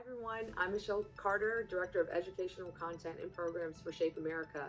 Everyone, I'm Michelle Carter, Director of Educational Content and Programs for Shape America.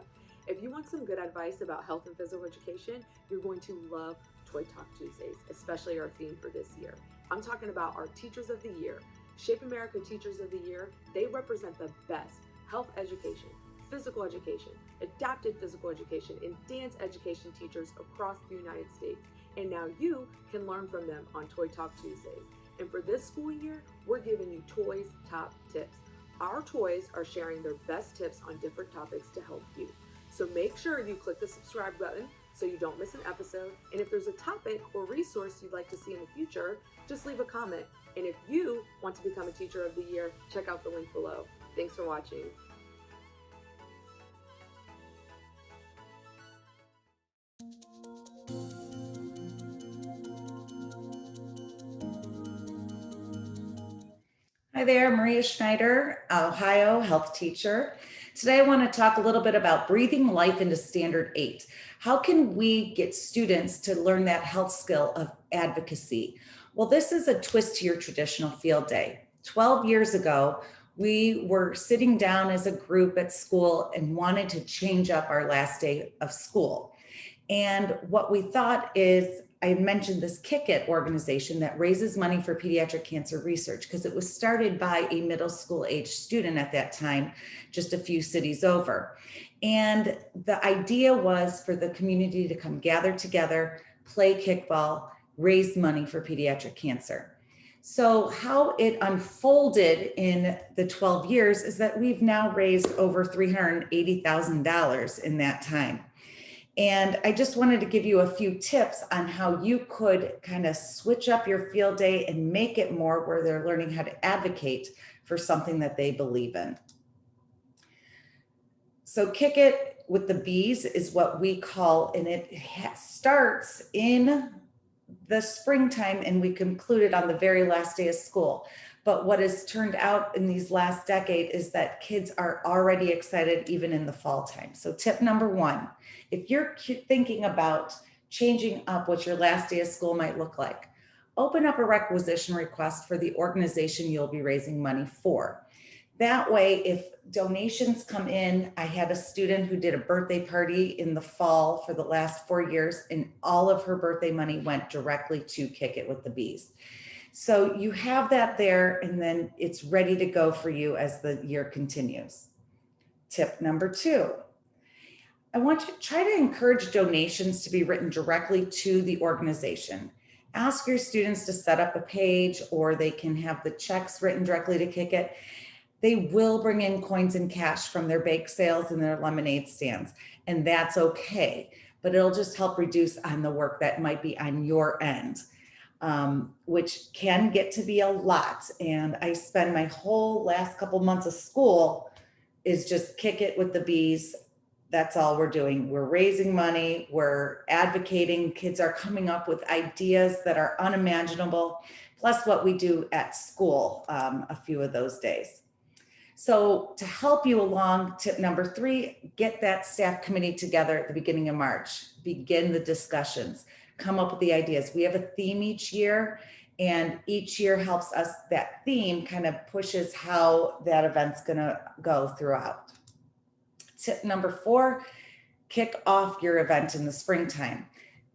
If you want some good advice about health and physical education, you're going to love Toy Talk Tuesdays, especially our theme for this year. I'm talking about our Teachers of the Year. Shape America Teachers of the Year, they represent the best health education, physical education, adapted physical education, and dance education teachers across the United States. And now you can learn from them on Toy Talk Tuesdays. And for this school year, we're giving you Toys Top Tips. Our toys are sharing their best tips on different topics to help you. So make sure you click the subscribe button so you don't miss an episode. And if there's a topic or resource you'd like to see in the future, just leave a comment. And if you want to become a Teacher of the Year, check out the link below. Thanks for watching. Hi there, Maria Schneider, Ohio health teacher. Today I want to talk a little bit about breathing life into Standard 8. How can we get students to learn that health skill of advocacy? Well, this is a twist to your traditional field day. 12 years ago, we were sitting down as a group at school and wanted to change up our last day of school. And what we thought is, I mentioned this Kick It organization that raises money for pediatric cancer research because it was started by a middle school age student at that time, just a few cities over. And the idea was for the community to come gather together, play kickball, raise money for pediatric cancer. So how it unfolded in the 12 years is that we've now raised over $380,000 in that time. And I just wanted to give you a few tips on how you could kind of switch up your field day and make it more where they're learning how to advocate for something that they believe in. So Kick It with the Bees is what we call, and it starts in the springtime and we conclude it on the very last day of school. But what has turned out in these last decade is that kids are already excited even in the fall time. So tip number one, if you're thinking about changing up what your last day of school might look like, open up a requisition request for the organization you'll be raising money for. That way, if donations come in, I had a student who did a birthday party in the fall for the last 4 years, and all of her birthday money went directly to Kick It with the Bees. So you have that there, and then it's ready to go for you as the year continues. Tip number two, I want you to try to encourage donations to be written directly to the organization. Ask your students to set up a page, or they can have the checks written directly to Kick It. They will bring in coins and cash from their bake sales and their lemonade stands, and that's okay. But it'll just help reduce on the work that might be on your end. Which can get to be a lot. And I spend my whole last couple months of school is just Kick It with the Bees. That's all we're doing. We're raising money, we're advocating, kids are coming up with ideas that are unimaginable, plus what we do at school a few of those days. So to help you along, tip number three, get that staff committee together at the beginning of March, begin the discussions. Come up with the ideas. We have a theme each year, and each year helps us, that theme kind of pushes how that event's gonna go throughout. Tip number four, kick off your event in the springtime.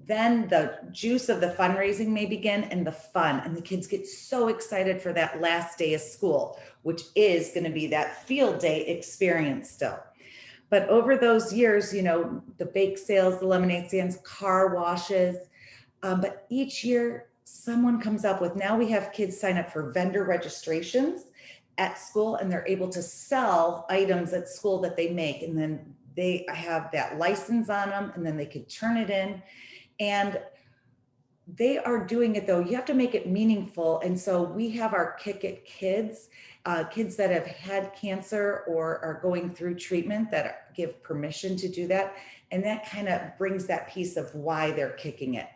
Then the juice of the fundraising may begin and the fun, and the kids get so excited for that last day of school, which is gonna be that field day experience still. But over those years, you know, the bake sales, the lemonade stands, car washes, but each year someone comes up with, now we have kids sign up for vendor registrations at school, and they're able to sell items at school that they make. And then they have that license on them, and then they could turn it in. And they are doing it though. You have to make it meaningful. And so we have our Kick It kids, kids that have had cancer or are going through treatment that give permission to do that. And that kind of brings that piece of why they're kicking it.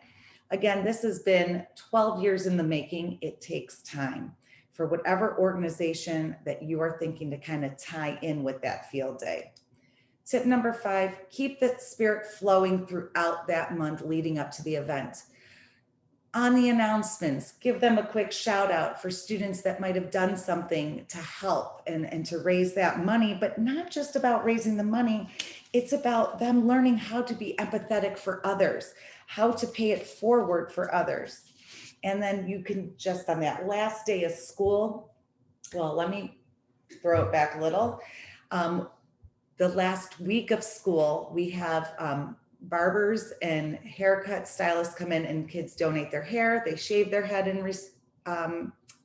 Again, this has been 12 years in the making. It takes time for whatever organization that you are thinking to kind of tie in with that field day. Tip number five, keep the spirit flowing throughout that month leading up to the event. On the announcements, give them a quick shout out for students that might have done something to help and to raise that money, but not just about raising the money. It's about them learning how to be empathetic for others, how to pay it forward for others. And then you can just on that last day of school, well, let me throw it back a little. The last week of school, we have barbers and haircut stylists come in and kids donate their hair. They shave their head in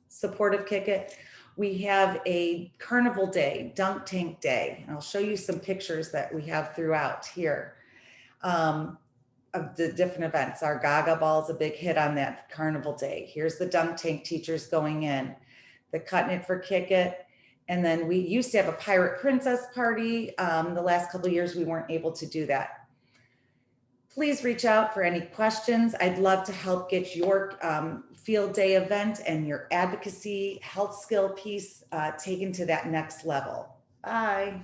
support of Kick It. We have a carnival day, dunk tank day. And I'll show you some pictures that we have throughout here of the different events. Our Gaga Ball is a big hit on that carnival day. Here's the dunk tank teachers going in, the Cutting It for Kick It. And then we used to have a pirate princess party. The last couple of years, we weren't able to do that. Please reach out for any questions. I'd love to help get your field day event and your advocacy health skill piece taken to that next level. Bye.